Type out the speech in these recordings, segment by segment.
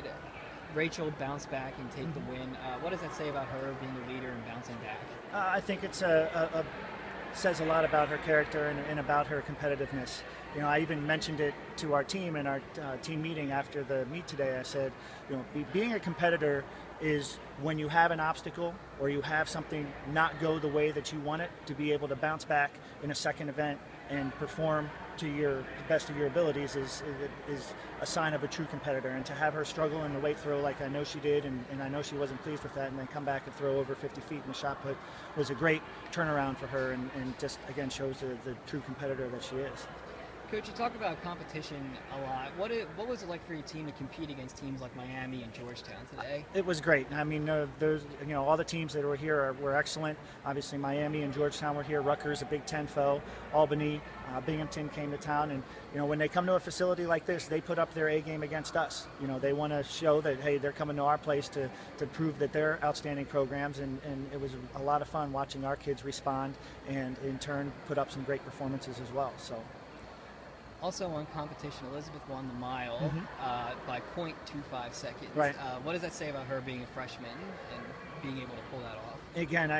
did. Rachel bounced back and take the win. What does that say about her being a leader and bouncing back? I think it's says a lot about her character and about her competitiveness. You know, I even mentioned it to our team in our team meeting after the meet today. I said, you know, being a competitor is when you have an obstacle or you have something not go the way that you want it, to be able to bounce back in a second event and perform to the best of your abilities is a sign of a true competitor. And to have her struggle in the weight throw like I know she did, and I know she wasn't pleased with that, and then come back and throw over 50 feet in the shot put was a great turnaround for her, and just again shows the true competitor that she is. Coach, you talk about competition a lot. What was it like for your team to compete against teams like Miami and Georgetown today? It was great. I mean, those, you know, all the teams that were here were excellent. Obviously, Miami and Georgetown were here. Rutgers, a Big Ten foe. Albany, Binghamton came to town, and you know, when they come to a facility like this, they put up their A game against us. You know, they want to show that hey, they're coming to our place to prove that they're outstanding programs, and it was a lot of fun watching our kids respond and in turn put up some great performances as well. So. Also on competition, Elizabeth won the mile by 0.25 seconds. Right. What does that say about her being a freshman and being able to pull that off? Again,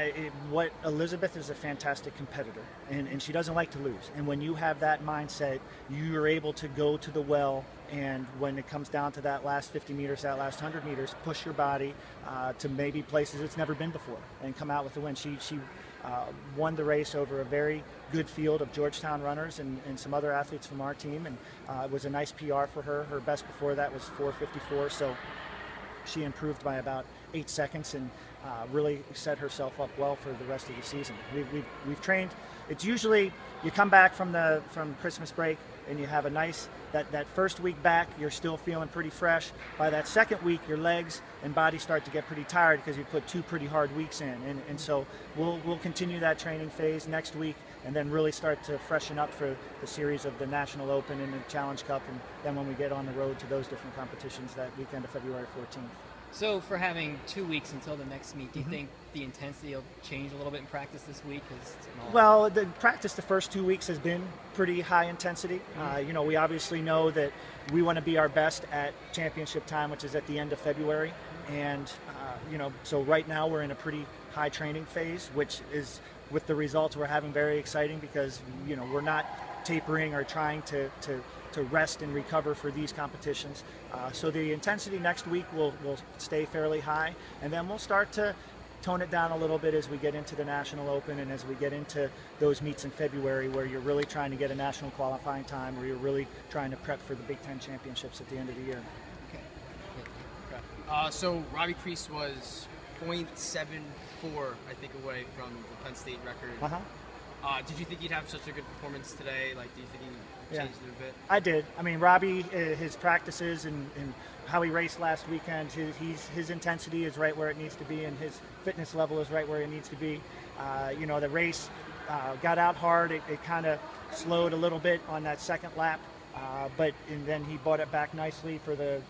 what Elizabeth is a fantastic competitor, and she doesn't like to lose. And when you have that mindset, you are able to go to the well, and when it comes down to that last 50 meters, that last 100 meters, push your body to maybe places it's never been before and come out with the win. She won the race over a very good field of Georgetown runners and some other athletes from our team, and it was a nice PR for her. Her best before that was 4:54, so she improved by about 8 seconds and really set herself up well for the rest of the season. We've trained. It's usually you come back from Christmas break and you have a nice that first week back, you're still feeling pretty fresh. By that second week, your legs and body start to get pretty tired because you put 2 pretty hard weeks in, and so we'll continue that training phase next week and then really start to freshen up for the series of the National Open and the Challenge Cup, and then when we get on the road to those different competitions that weekend of February 14th. So for having 2 weeks until the next meet, do you think the intensity will change a little bit in practice this week? Well, the practice the first 2 weeks has been pretty high intensity. You know, we obviously know that we want to be our best at championship time, which is at the end of February. And, you know, so right now we're in a pretty high training phase, which is, with the results we're having, very exciting because, you know, we're not tapering or trying to rest and recover for these competitions. So the intensity next week will stay fairly high, and then we'll start to tone it down a little bit as we get into the National Open and as we get into those meets in February where you're really trying to get a national qualifying time, where you're really trying to prep for the Big Ten championships at the end of the year. Okay. So Robbie Priest was 0.74, I think, away from the Penn State record. Did you think he'd have such a good performance today? Like, do you think he changed it a bit? I did. I mean, Robbie, his practices and how he raced last weekend, his intensity is right where it needs to be, and his fitness level is right where it needs to be. You know, the race got out hard. It kind of slowed a little bit on that second lap, and then he brought it back nicely for the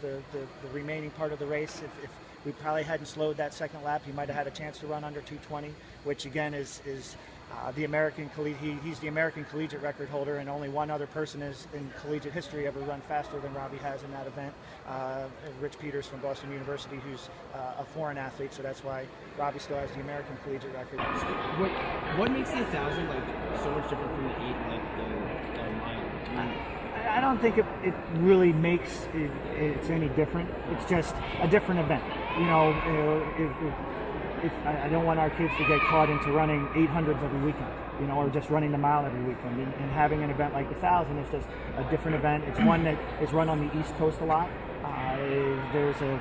remaining part of the race. If we probably hadn't slowed that second lap, he might have had a chance to run under 2:20, which again is the American he's the American collegiate record holder, and only one other person is in collegiate history ever run faster than Robbie has in that event. Rich Peters from Boston University, who's a foreign athlete, so that's why Robbie still has the American collegiate record. What makes the 1,000 like so much different from the 8 like the mile? I don't think it really makes it's any different. It's just a different event. You know, if I don't want our kids to get caught into running 800s every weekend, you know, or just running the mile every weekend. And having an event like the 1,000 is just a different event. It's one that is run on the East Coast a lot. There's a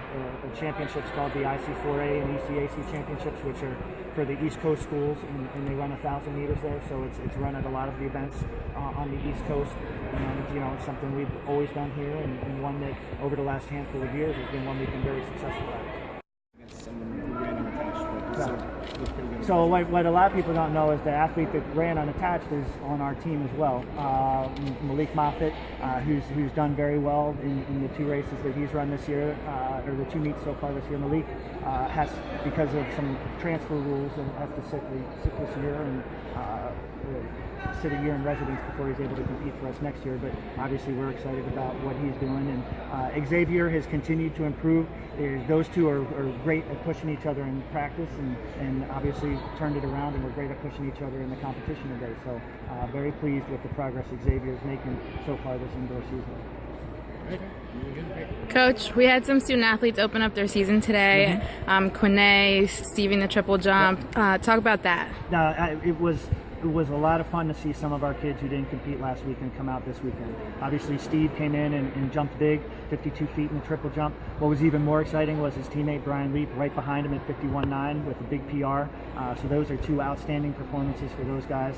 championships called the IC4A and ECAC championships, which are for the East Coast schools, and they run 1,000 meters there. So it's run at a lot of the events on the East Coast, and you know, it's something we've always done here, and one that over the last handful of years has been one we've been very successful at. So what a lot of people don't know is the athlete that ran unattached is on our team as well. Malik Moffitt, who's done very well in the 2 races that he's run this year, or the 2 meets so far this year. Malik has, because of some transfer rules, and has to sit this year, and sit a year in residence before he's able to compete for us next year. But obviously we're excited about what he's doing. And Xavier has continued to improve. Those two are great at pushing each other in practice, and obviously turned it around, and we're great at pushing each other in the competition today. So very pleased with the progress Xavier is making so far this indoor season. Coach, we had some student athletes open up their season today. Quinay, Steving the triple jump. Talk about that. It was a lot of fun to see some of our kids who didn't compete last weekend come out this weekend. Obviously, Steve came in and jumped big, 52 feet in the triple jump. What was even more exciting was his teammate Brian Leap right behind him at 51.9 with a big PR. So those are two outstanding performances for those guys.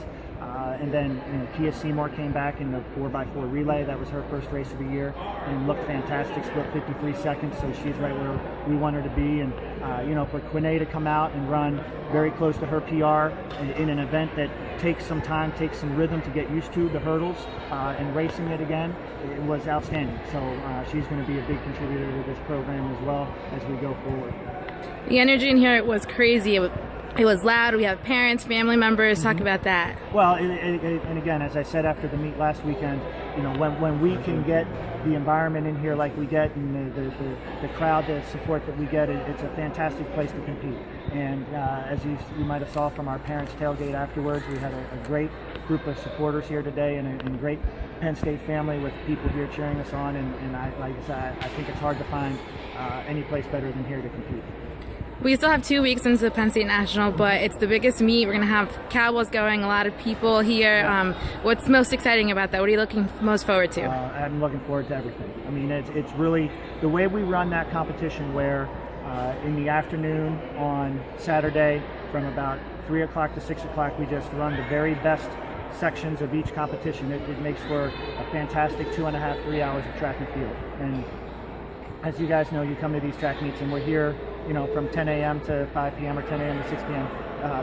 And then Kia Seymour came back in the 4x4 relay. That was her first race of the year and looked fantastic, split 53 seconds, so she's right where we want her to be. And for Quinay to come out and run very close to her PR in an event that takes some time, takes some rhythm to get used to the hurdles, and racing it again, it was outstanding. So she's going to be a big contributor to this program as well as we go forward. The energy in here was crazy. It was loud. We have parents, family members. Talk about that. Well, and again, as I said after the meet last weekend, when we can get the environment in here like we get, and the crowd, the support that we get, it's a fantastic place to compete. And as you might have saw from our parents' tailgate afterwards, we had a great group of supporters here today, and a great Penn State family with people here cheering us on. And like I said, I think it's hard to find any place better than here to compete. We still have 2 weeks into the Penn State National, but it's the biggest meet. We're going to have Cowboys going, a lot of people here. What's most exciting about that? What are you looking most forward to? I'm looking forward to everything. I mean, it's really the way we run that competition, where in the afternoon on Saturday from about 3 o'clock to 6 o'clock, we just run the very best sections of each competition. It makes for a fantastic 2.5, 3 hours of track and field. And as you guys know, you come to these track meets, and we're here from 10 a.m. to 5 p.m. or 10 a.m. to 6 p.m.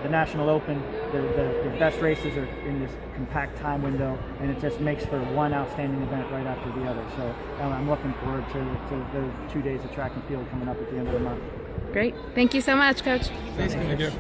The National Open, the best races are in this compact time window, and it just makes for one outstanding event right after the other. So I'm looking forward to those 2 days of track and field coming up at the end of the month. Great. Thank you so much, Coach. Thank you.